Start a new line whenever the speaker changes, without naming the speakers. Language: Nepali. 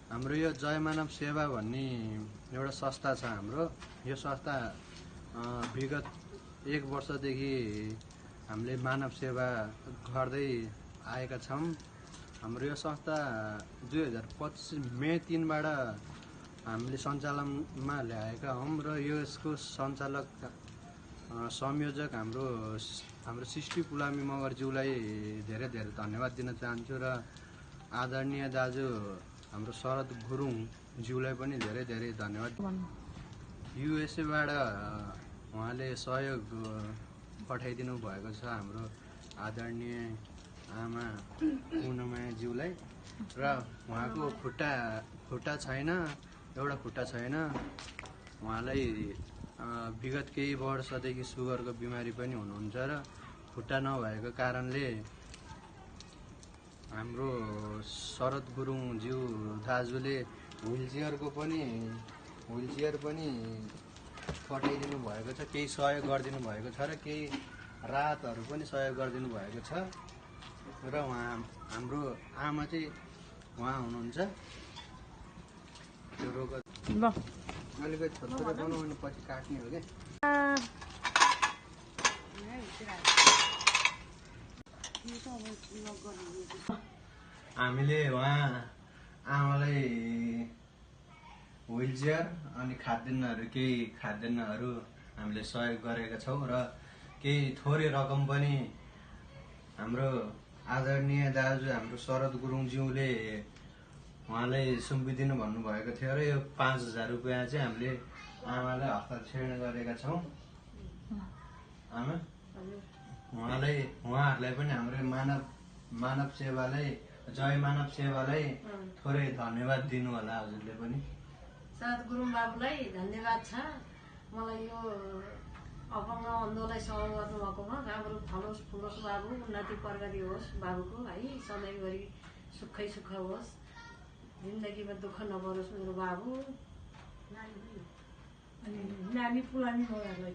हाम्रो यो जय मानव सेवा भन्ने एउटा संस्था छ हाम्रो। यो संस्था विगत 1 वर्षदेखि हामीले मानव सेवा गर्दै आएका छौँ। हाम्रो यो संस्था 2025 मे 3 बाट हामीले सञ्चालनमा ल्याएका हौँ र यसको सञ्चालक संयोजक हाम्रो सृष्टि पुलामी मगरज्यूलाई धेरै धेरै धन्यवाद दिन चाहन्छु र आदरणीय दाजु हाम्रो शरद गुरुङ ज्यूलाई पनि धेरै धेरै धन्यवाद। युएसए बाट उहाँले सहयोग पठाइदिनु भएको छ हाम्रो आदरणीय आमा पुनमाया ज्यूलाई र उहाँको खुट्टा छैन, एउटा खुट्टा छैन। उहाँलाई विगत केही वर्षदेखि सुगरको बिमारी पनि हुनुहुन्छ र खुट्टा नभएको कारणले हाम्रो शरद गुरुङ ज्यू दाजुले व्हिलचेयर पनि पठाइदिनु भएको छ, केही सहयोग गरिदिनु भएको छ र केही राहतहरू पनि सहयोग गरिदिनु भएको छ र हाम्रो आमा चाहिँ उहाँ हुनुहुन्छ। त्यो रोग अलिकति छोटो बनाउनु पछि काट्ने हो क्या। हामीले उहाँ आमालाई व्हिलचेयर अनि केही खाद्यान्नहरू हामीले सहयोग गरेका छौँ र केही थोरै रकम पनि हाम्रो आदरणीय दाजु हाम्रो शरद गुरुङज्यूले उहाँलाई सुम्पिदिनु भन्नुभएको थियो र यो 5000 रुपियाँ चाहिँ हामीले आमालाई हस्ताक्षर गरेका छौँ। आमा उहाँहरूलाई पनि हाम्रो मानव सेवालाई जय मानव सेवालाई थोरै धन्यवाद दिनु होला हजुरले पनि।
शरद गुरुङ बाबुलाई धन्यवाद छ। मलाई यो अपङ्ग अन्धोलाई सहयोग गर्नुभएकोमा राम्रो फलोस् फुलोस् बाबु, उन्नति प्रगति होस् बाबुको है, सधैँभरि सुखै सुख होस्, जिन्दगीमा दुःख नपरोस् मेरो बाबु। अनि नानी पुलानी मगरलाई